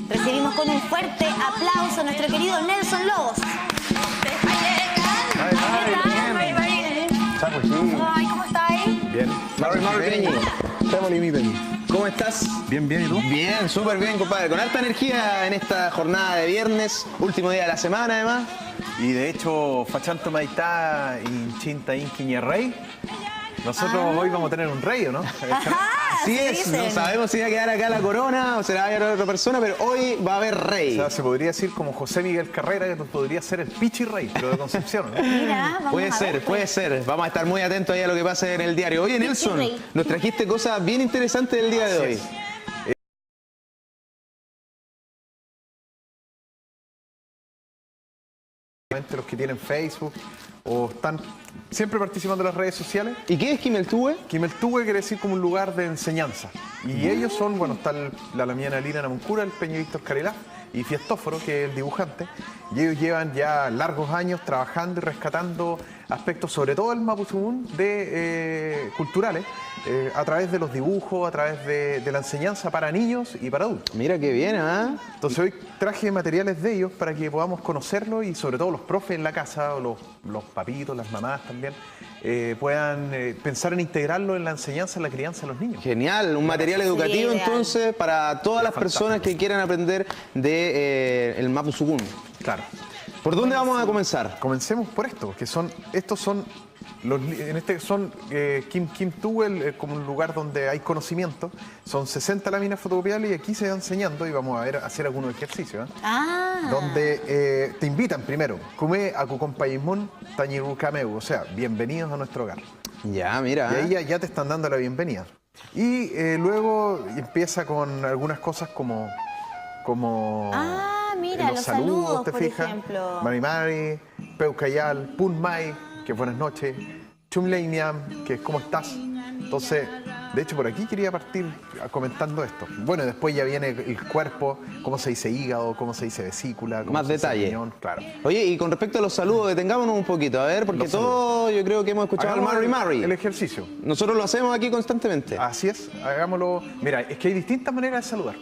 Recibimos con un fuerte aplauso a nuestro querido Nelson Lobos. Ay, ¿cómo estáis? Bien. Mari Peñi. ¿Cómo estás? Bien, bien, ¿y tú? Bien, súper bien, compadre. Con alta energía en esta jornada de viernes, último día de la semana, además. Y de hecho, Fachanto Maitá y Chinta Inquiñe nosotros hoy vamos a tener un rey, ¿o no? Así es, no sabemos si va a quedar acá la corona o se la va a llevar otra persona, pero hoy va a haber rey. O sea, se podría decir como José Miguel Carrera, que podría ser el Pichi Rey, pero de Concepción, ¿no? Mira, vamos Puede a ser, ver, puede ser. Vamos a estar muy atentos ahí a lo que pase en el diario. Oye, Nelson, nos trajiste cosas bien interesantes del día de hoy. Los que tienen Facebook o están siempre participando en las redes sociales. ¿Y qué es Quimeltúe? Quimeltúe quiere decir como un lugar de enseñanza. Y ellos son, bueno, está la Lamiana Lina Namuncura, el Peño Víctor Carelá y Fiestóforo, que es el dibujante. Y ellos llevan ya largos años trabajando y rescatando aspectos, sobre todo el Mapuzungún, culturales, a través de los dibujos, a través de la enseñanza para niños y para adultos. Mira qué bien, ¿ah? Entonces hoy traje materiales de ellos para que podamos conocerlos y sobre todo los profes en la casa, o los papitos, las mamás también, puedan pensar en integrarlo en la enseñanza, en la crianza de los niños. Genial, un material educativo entonces para todas las personas que quieran aprender de el Mapuzungún. Claro. ¿Por dónde vamos a comenzar? Comencemos por esto, que estos son Kim Tuel, como un lugar donde hay conocimiento. Son 60 láminas fotocopiables y aquí se va enseñando y vamos a hacer algunos ejercicios. Donde te invitan primero, come a Cucompayimón Tañirucameu, o sea, bienvenidos a nuestro hogar. Ya, mira. Y ahí ya te están dando la bienvenida. Y luego empieza con algunas cosas como mira, los saludos, ¿te por fijas? ejemplo. Mari, Peucayal, Punmai, que es buenas noches, Chumleiniam, que es ¿cómo estás? Entonces, de hecho, por aquí quería partir comentando esto. Bueno, después ya viene el cuerpo, cómo se dice hígado, cómo se dice vesícula. Más detalle. Riñón, claro. Oye, y con respecto a los saludos, detengámonos un poquito, a ver, porque todos yo creo que hemos escuchado el Mari. El ejercicio. Nosotros lo hacemos aquí constantemente. Así es, hagámoslo. Mira, es que hay distintas maneras de saludar.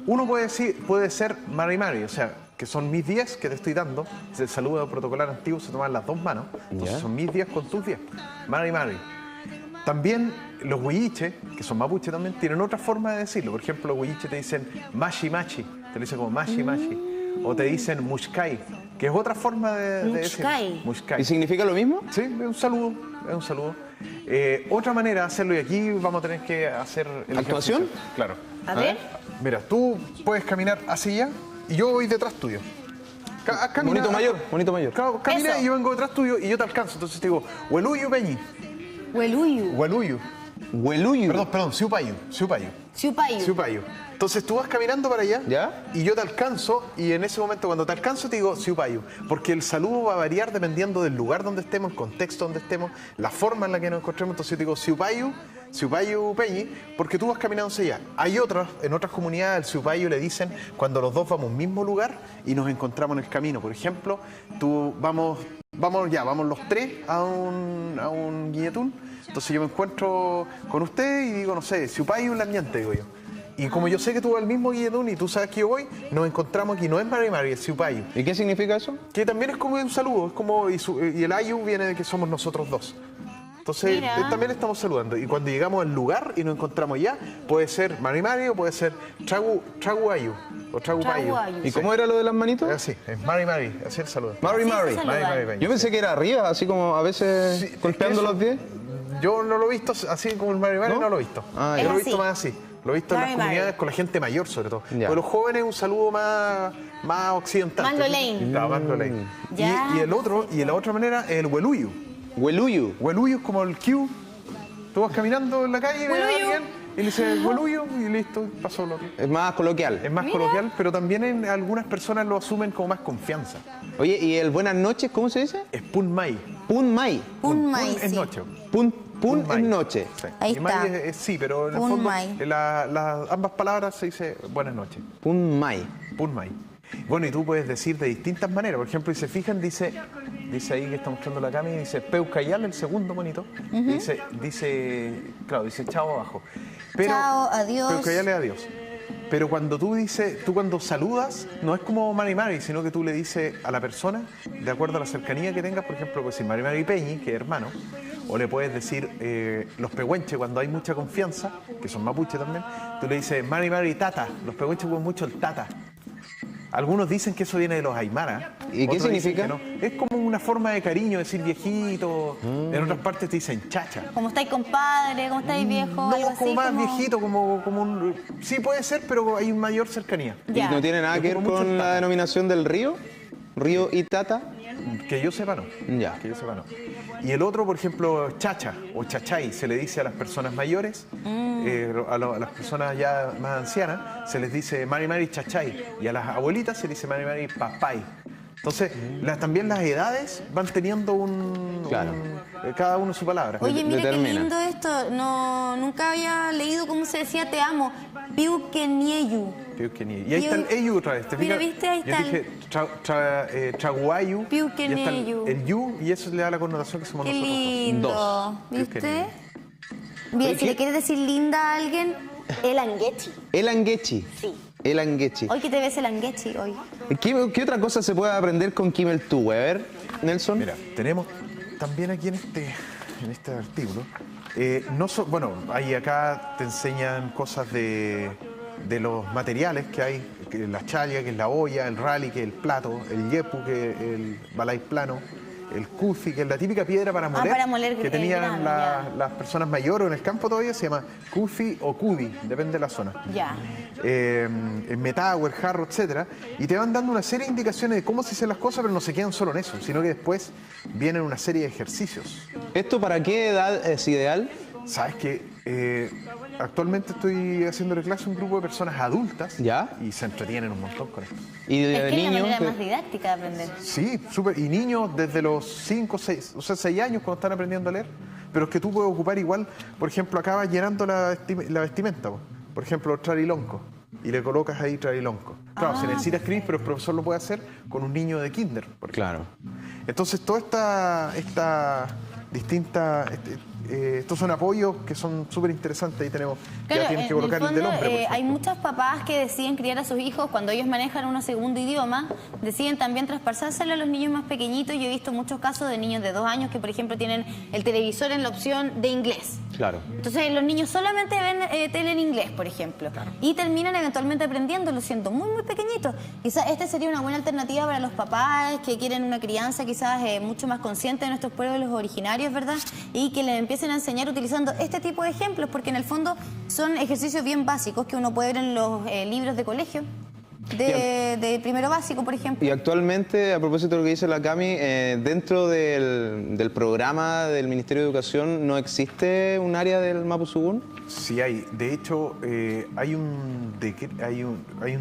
Uno puede ser Mari, o sea, que son mis 10 que te estoy dando. El saludo protocolar antiguo se toman las dos manos. Entonces son mis 10 con tus 10. Mari. También los huilliches, que son mapuche también, tienen otra forma de decirlo. Por ejemplo, los huilliches te dicen machi, te lo dicen como machi. O te dicen mushkai, que es otra forma de decir. Mushkai. ¿Y significa lo mismo? Sí, es un saludo. Otra manera de hacerlo, y aquí vamos a tener que hacer el ¿actuación? ejercicio. Claro. A ver. Mira, tú puedes caminar así ya y yo voy detrás tuyo. Camina, bonito mayor. Camina y yo vengo detrás tuyo y yo te alcanzo. Entonces te digo, Hueluyu Peñi. Hueluyu. Perdón, Siupayu. Entonces tú vas caminando para allá. ¿Ya? Y yo te alcanzo y en ese momento cuando te alcanzo te digo Siupayu. Porque el saludo va a variar dependiendo del lugar donde estemos, el contexto donde estemos, la forma en la que nos encontremos. Entonces yo te digo Siupayu Peñi, porque tú vas caminando hacia allá. Hay en otras comunidades el Siupayu le dicen cuando los dos vamos a un mismo lugar y nos encontramos en el camino. Por ejemplo, vamos los tres a un guilletún. Entonces yo me encuentro con usted y digo, no sé, Siupayu Lamñante, digo yo. Y como yo sé que tú vas al mismo guilletún y tú sabes que yo voy, nos encontramos aquí. No es Mari, es Siupayu. ¿Y qué significa eso? Que también es como un saludo, es como, y el ayu viene de que somos nosotros dos. Entonces también estamos saludando. Y cuando llegamos al lugar y nos encontramos ya, puede ser Mari o puede ser Traguayu o Tragupayu. ¿Y cómo era lo de las manitos? Así, es Mari, así el saludo. Mari. Yo pensé que era arriba, así como a veces golpeando los pies. Yo no lo he visto así como el Mari, no lo he visto. Yo lo he visto más así. Lo he visto en las comunidades con la gente mayor, sobre todo. Con los jóvenes un saludo más occidental. Más Lolain. Claro, más Lolain. Y la otra manera es el Hueluyu. Hueluyu es como el Q. Tú vas caminando en la calle y ves a alguien y le dices Hueluyu y listo, pasó lo otro. Es más coloquial. Es más coloquial, pero también algunas personas lo asumen como más confianza. Oye, ¿y el buenas noches cómo se dice? Es Punmai. Punmai. Punmai, Es noche. Pun es noche. Sí. Ahí y mai está. sí, pero en el Pun fondo mai. ambas palabras se dice buenas noches. Pun mai. Pun mai. Bueno, y tú puedes decir de distintas maneras. Por ejemplo, y se fijan, dice ahí que está mostrando la Cami, dice Peucayal, el segundo monito. Dice, claro, dice chao abajo. Pero, Chao, adiós. Peucayal es adiós. Pero cuando tú cuando saludas, no es como Mari Mari, sino que tú le dices a la persona, de acuerdo a la cercanía que tengas, por ejemplo, puedes decir Mari Mari Peñi, que es hermano, o le puedes decir los pehuenches cuando hay mucha confianza, que son mapuche también, tú le dices Mari Mari Tata, los pehuenches usan mucho el tata. Algunos dicen que eso viene de los aymara. ¿Y qué otros dicen significa? que no. Es como una forma de cariño, decir viejito. En otras partes te dicen chacha. Como estáis compadre, como estáis viejo, No, algo así. como más viejito, como un... Sí puede ser, pero hay mayor cercanía. Ya. ¿Y no tiene nada Yo que ver ocupo mucho con el la tata. denominación del río? ¿Río Itata? Que yo sepa no. Ya. Que yo sepa no. Y el otro, por ejemplo, chacha o chachay, se le dice a las personas mayores, a las personas ya más ancianas, se les dice mari mari chachay. Y a las abuelitas se les dice mari mari papay. Entonces, también las edades van teniendo Claro. cada uno su palabra. Oye, mira qué determina. lindo esto. No, nunca había leído cómo se decía te amo. Piuquenieyu. Y ahí está el eyu otra vez. ¿te Mira, fijas? ¿viste? Ahí Yo está dije traguayu. Piuqueneyu. El yu, y eso le da la connotación que somos Qué nosotros. lindo. Dos. ¿Viste? Piuquenieyu. Mira, Oye, si ¿qué? le quieres decir linda a alguien, el anguechi. El anguechi. Sí. El anguechi. Hoy que te ves el anguechi hoy. ¿Qué otra cosa se puede aprender con Kimmel Tuwe? A ver, Nelson. Mira, tenemos también aquí en este artículo, bueno, ahí acá te enseñan cosas de los materiales que hay, que la chaya, que es la olla, el rally, que es el plato, el yepu, que es el balay plano, el kufi, que es la típica piedra para moler, para moler que tenían grano, ya. las personas mayores en el campo todavía, se llama kufi o kudi, depende de la zona. Ya. El metagua, el jarro, etcétera, y te van dando una serie de indicaciones de cómo se hacen las cosas, pero no se quedan solo en eso, sino que después vienen una serie de ejercicios. ¿Esto para qué edad es ideal? Sabes que actualmente estoy haciéndole clase a un grupo de personas adultas. ¿Ya? Y se entretienen un montón con esto. Y de Es que es la niños. manera más didáctica de aprender. Sí, súper. Y niños desde los 5, 6, o sea, 6 años cuando están aprendiendo a leer. Pero es que tú puedes ocupar igual, por ejemplo, acá vas llenando la vestimenta. Por ejemplo, trarilonco. Y le colocas ahí trarilonco. Claro, se necesita escribir, pero el profesor lo puede hacer con un niño de kinder, por ejemplo. Claro. Entonces, toda esta distinta... estos son apoyos que son súper interesantes y tenemos, Claro, ya tienen que en colocar el el del fondo, hombre, por hay ejemplo. muchos papás que deciden criar a sus hijos cuando ellos manejan un segundo idioma, deciden también traspasárselo a los niños más pequeñitos. Yo he visto muchos casos de niños de 2 años que, por ejemplo, tienen el televisor en la opción de inglés. Claro. Entonces los niños solamente ven tele en inglés, por ejemplo, y terminan eventualmente aprendiéndolo siendo muy, muy pequeñitos. Quizás esta sería una buena alternativa para los papás que quieren una crianza quizás mucho más consciente de nuestros pueblos originarios, ¿verdad? Y que les empiecen a enseñar utilizando este tipo de ejemplos, porque en el fondo son ejercicios bien básicos que uno puede ver en los libros de colegio. De primero básico, por ejemplo. Y actualmente, a propósito de lo que dice la Cami, dentro del programa del Ministerio de Educación, ¿no existe un área del Mapuzugún? Sí hay. De hecho, hay un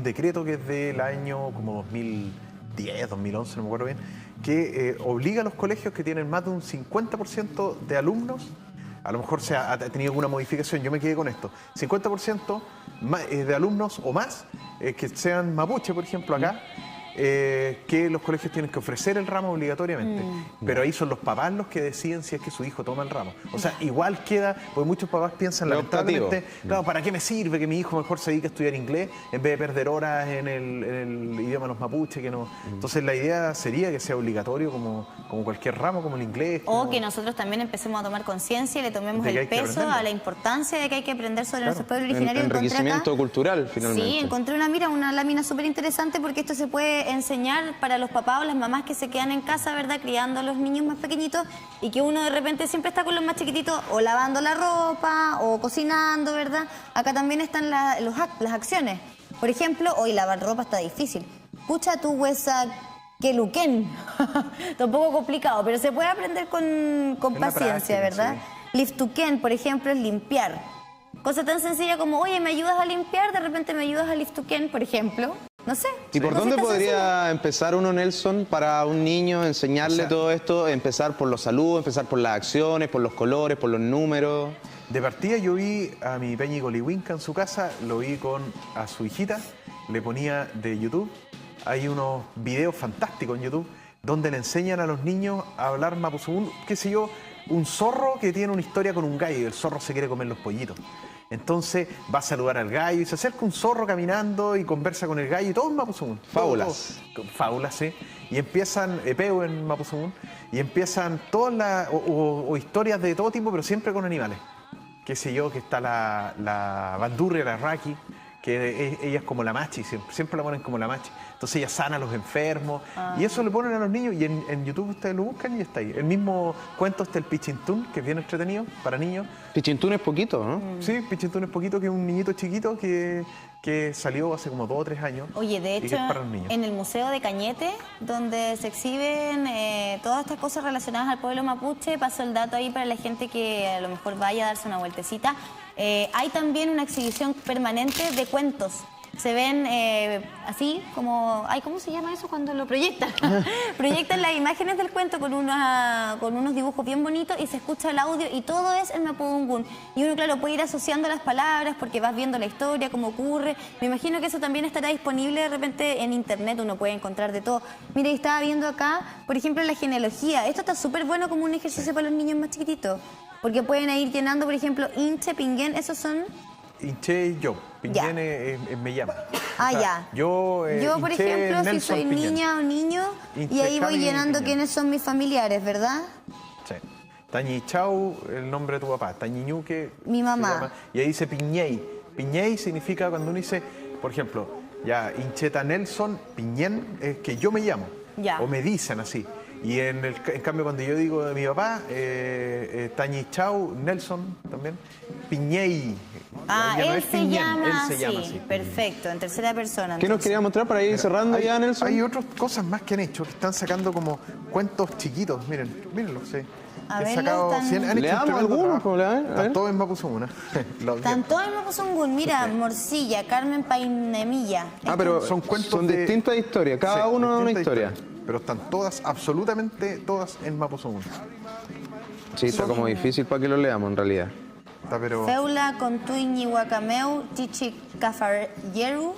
decreto que es del año como 2010, 2011, no me acuerdo bien, que obliga a los colegios que tienen más de un 50% de alumnos. A lo mejor ha tenido alguna modificación, yo me quedé con esto. 50% de alumnos o más que sean mapuche, por ejemplo, acá, que los colegios tienen que ofrecer el ramo obligatoriamente. Pero ahí son los papás los que deciden si es que su hijo toma el ramo. O sea, igual queda, porque muchos papás piensan Lo lamentablemente, claro, ¿para qué me sirve que mi hijo mejor se dedique a estudiar inglés en vez de perder horas en el idioma de los mapuches? Que no. Entonces la idea sería que sea obligatorio como cualquier ramo, como el inglés. O que nosotros también empecemos a tomar conciencia y le tomemos De que el hay que peso aprenderlo. a la importancia de que hay que aprender sobre nuestros pueblos originarios. Enriquecimiento cultural, finalmente. Sí, encontré una lámina súper interesante porque esto se puede enseñar para los papás o las mamás que se quedan en casa, ¿verdad? Criando a los niños más pequeñitos y que uno de repente siempre está con los más chiquititos o lavando la ropa o cocinando, ¿verdad? Acá también están las acciones. Por ejemplo, hoy lavar ropa está difícil. Pucha tu huesa que luquen. Está un poco complicado, pero se puede aprender con la paciencia, práctica, ¿verdad? sí. Liftuken, por ejemplo, es limpiar. Cosa tan sencilla como, oye, ¿me ayudas a limpiar? De repente me ayudas a liftuken, por ejemplo. No sé. ¿Y por no sé, dónde está podría empezar uno, Nelson, para un niño enseñarle O sea, todo esto? Empezar por los saludos, empezar por las acciones, por los colores, por los números. De partida yo vi a mi Peñi Goliwinka en su casa, lo vi a su hijita, le ponía de YouTube. Hay unos videos fantásticos en YouTube donde le enseñan a los niños a hablar mapuzungún, qué sé yo, un zorro que tiene una historia con un gallo y el zorro se quiere comer los pollitos. Entonces va a saludar al gallo y se acerca un zorro caminando y conversa con el gallo y todo en mapuzungún. Fábulas. Fábulas, sí. Y empiezan, epeo en mapuzungún, y empiezan todas o historias de todo tipo, pero siempre con animales. Qué sé yo, que está la bandurria, la raki, que ella es como la machi, siempre la ponen como la machi. Entonces ella sana a los enfermos y eso le ponen a los niños y en YouTube ustedes lo buscan y está ahí. El mismo cuento está el Pichintún, que es bien entretenido para niños. Pichintún es poquito, ¿no? Sí, Pichintún es poquito, que es un niñito chiquito que salió hace como 2 o 3 años. Oye, de y que hecho, es para los niños. en el Museo de Cañete, donde se exhiben todas estas cosas relacionadas al pueblo mapuche, paso el dato ahí para la gente que a lo mejor vaya a darse una vueltecita. Hay también una exhibición permanente de cuentos. Se ven así como... Ay, ¿cómo se llama eso cuando lo proyectan? Proyectan las imágenes del cuento con unos dibujos bien bonitos y se escucha el audio y todo es en mapudungún. Y uno, claro, puede ir asociando las palabras porque vas viendo la historia, cómo ocurre. Me imagino que eso también estará disponible de repente en internet, uno puede encontrar de todo. Mira, y estaba viendo acá, por ejemplo, la genealogía. Esto está súper bueno como un ejercicio para los niños más chiquititos. Porque pueden ir llenando, por ejemplo, Inche, Pinguen, esos son... Inche y yo. Piñén me llama. Ah, ya. Yo, por Inche ejemplo, si Nelson soy Piñén. niña o niño, y Inche ahí voy Cami llenando Piñén. quiénes son mis familiares, ¿verdad? Sí. Tañi Chau, el nombre de tu papá. Tañiñuque. Mi mamá. se llama. Y ahí dice Piñey. Piñey significa cuando uno dice, por ejemplo, ya Incheta Nelson, Piñén, es que yo me llamo. Ya. O me dicen así. Y en cambio, cuando yo digo de mi papá, Tañi Chau, Nelson también, Piñey. Ah, Ya no él es se Piñén, llama él se llama así. así. Perfecto, en tercera persona. ¿Qué nos entonces. quería mostrar para ir cerrando ya, Nelson? Hay otras cosas más que han hecho, que están sacando como cuentos chiquitos. Mírenlo, sí. A Que ver, han sacado, están- sí, han hecho Leamos un tremendo algunos, trabajo. como le ven, a ver. Están todos en Mapuzungún. Tanto en Mapuzungún, mira, Morcilla, Carmen Painemilla. Ah, pero son cuentos son de- distintas historias, cada Sí, uno es una distintas historia. historias, pero están todas, absolutamente todas en Mapuzungún. Sí, está como difícil para que lo leamos en realidad. Está, pero Feula, Contuiñi, Huacameu, Chichi, Cafaryeru,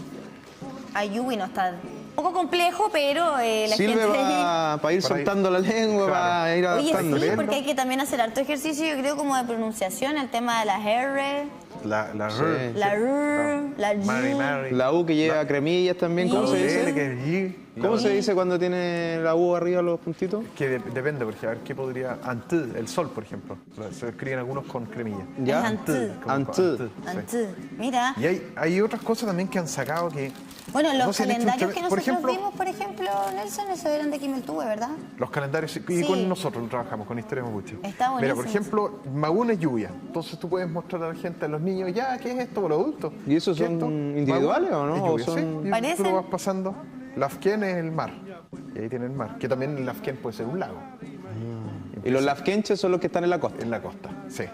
Ayubi, no está un poco complejo, pero la Sirve gente... para ir Para ir- soltando la lengua, Claro. para ir Oye, adaptando. sí, porque hay que también hacer harto ejercicio, yo creo, como de pronunciación, el tema de las R, la Sí. la R, la Mary, G. Mary. La U que lleva cremillas también, ¿cómo se Sí. dice? Que es G. ¿Cómo se dice cuando tiene la U arriba los puntitos? Que depende, porque a ver qué podría. Antú, el sol, por ejemplo. Se escriben algunos con cremilla. ¿Ya? Es antú. Como Antú. sí. Antú. Mira. Y hay otras cosas también que han sacado que. Bueno, los no se han hecho calendarios que por nosotros ejemplo, vimos, por ejemplo, Nelson, esos eran de Kimeltube, ¿verdad? Los calendarios, y Sí. con nosotros trabajamos, con Historia Mapuche. Está Mira, por buenísimo. ejemplo, Magún es lluvia. Entonces tú puedes mostrar a la gente, a los niños, ya, ¿qué es esto para los adultos? ¿Y esos ¿Qué es son esto? individuales Magún o no? es ¿O lluvia, son- sí. Y tú ¿Parecen? lo vas pasando. Lafken es el mar. Y ahí tiene el mar. Que también el Lafken puede ser un lago. Y los lafkenches son los que están en la costa. En la costa, sí.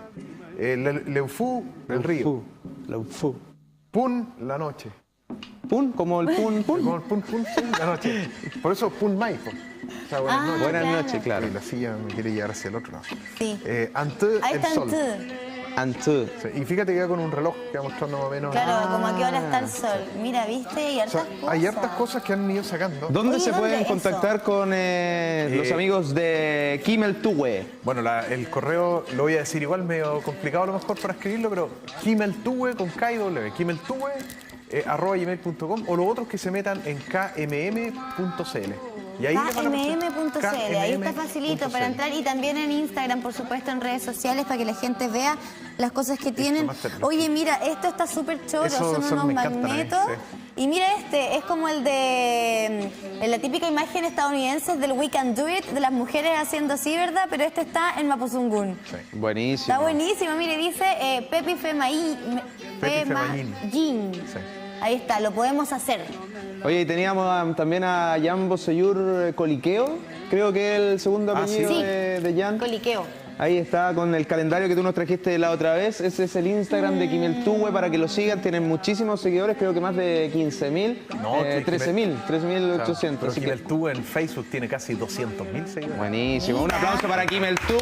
Leufú, el río. Fu. Pun, la noche. Pun, como el pun, Como pun. el pun, pun, sí, la noche. Por eso Pun Mai. Po. O sea, buenas noches. Buenas claro. noches, claro. Y la silla me quiere llegar hacia el otro lado. Sí. Antú, Ahí el está sol. Antú. Antú. Sí, y fíjate que va con un reloj que va mostrando más o menos. Claro, como a qué hora está el sol. Mira, ¿viste? Y O hartas sea, cosas. hay hartas cosas que han ido sacando. ¿Dónde Oye, se ¿dónde pueden eso? contactar con los amigos de Kimmel Tuwe? Bueno, el correo lo voy a decir igual, medio complicado a lo mejor para escribirlo, pero kimeltue con K y W, kimeltue @gmail.com, o los otros que se metan en kmm.cl. Y ahí les van a aparecer. KMM.cl, ahí está facilito para KMM.cl. entrar, y también en Instagram, por supuesto, en redes sociales, para que la gente vea las cosas que tienen. más terrible. Oye, mira, esto está súper choro, Eso son unos me encantan a mí, magnetos. sí. Y mira este, es como el de la típica imagen estadounidense del We Can Do It, de las mujeres haciendo así, ¿verdad? Pero este está en Mapuzungún. Buenísimo. Está buenísimo, mire, dice Pepi Femayin. Sí. Ahí está, lo podemos hacer. Oye, y teníamos también a Jan Boseyur Coliqueo, creo que es el segundo Ah, apellido sí. de Jan. Coliqueo. Ahí está con el calendario que tú nos trajiste la otra vez. Ese es el Instagram de Quimeltúe para que lo sigan. Tienen muchísimos seguidores, creo que más de 15.000. No, 13.800. Pero así que Quimeltúe en Facebook tiene casi 200.000 seguidores. buenísimo. Un aplauso para Quimeltúe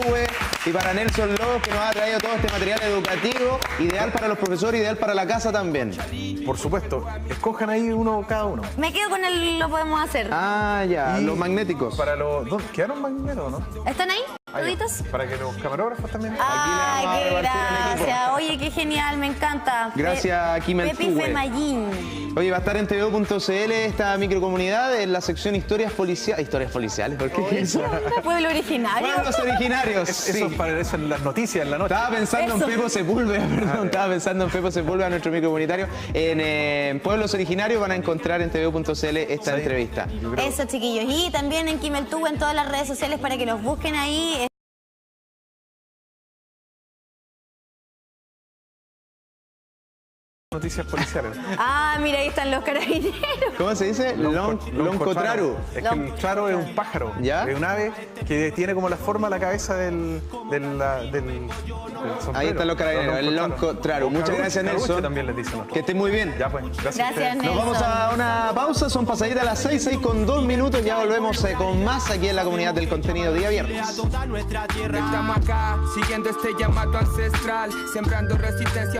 y para Nelson López, que nos ha traído todo este material educativo, ideal para los profesores, ideal para la casa también. Por supuesto, escojan ahí uno cada uno. Me quedo con el lo podemos hacer. Ah, ya, Y los magnéticos. Para los dos, ¿quedaron magnetos, no? ¿Están ahí? Ahí, ¿Toditos? para que los camarógrafos también. Ay, vamos a qué repartir el equipo. gracias. Oye, qué genial, me encanta. Gracias, Quimeltúe. Pepi Femallín. Oye, va a estar en tvo.cl esta microcomunidad en la sección Historias Policiales. ¿Historias policiales? ¿Por qué eso? Pueblo originario. Pueblos originarios. Eso es para eso en las noticias, en la noche. Estaba pensando Eso. en Pepo Sepúlveda, perdón. Estaba pensando en Pepo Sepúlveda, nuestro microcomunitario. En Pueblos Originarios van a encontrar en tvo.cl esta Sí. entrevista. Yo creo- Eso, chiquillos. Y también en Quimeltúe, en todas las redes sociales para que los busquen ahí. Noticias policiales. Ah, mira, ahí están los carabineros. ¿Cómo se dice? Loncotraru. Es que el traro es un pájaro. ¿Ya? Es un ave que tiene como la forma la cabeza del sombrero. Ahí están los carabineros, el Loncotraru. Muchas gracias, Caruche Nelson. también les dicen. Que estén muy bien. Ya pues, gracias. Gracias, a ustedes. Nelson. Nos vamos a una pausa, son pasaditas a las 6 con 2 minutos. Ya volvemos con más aquí en la comunidad del contenido día viernes. Toda nuestra tierra. Estamos acá, siguiendo este llamado ancestral, sembrando resistencia.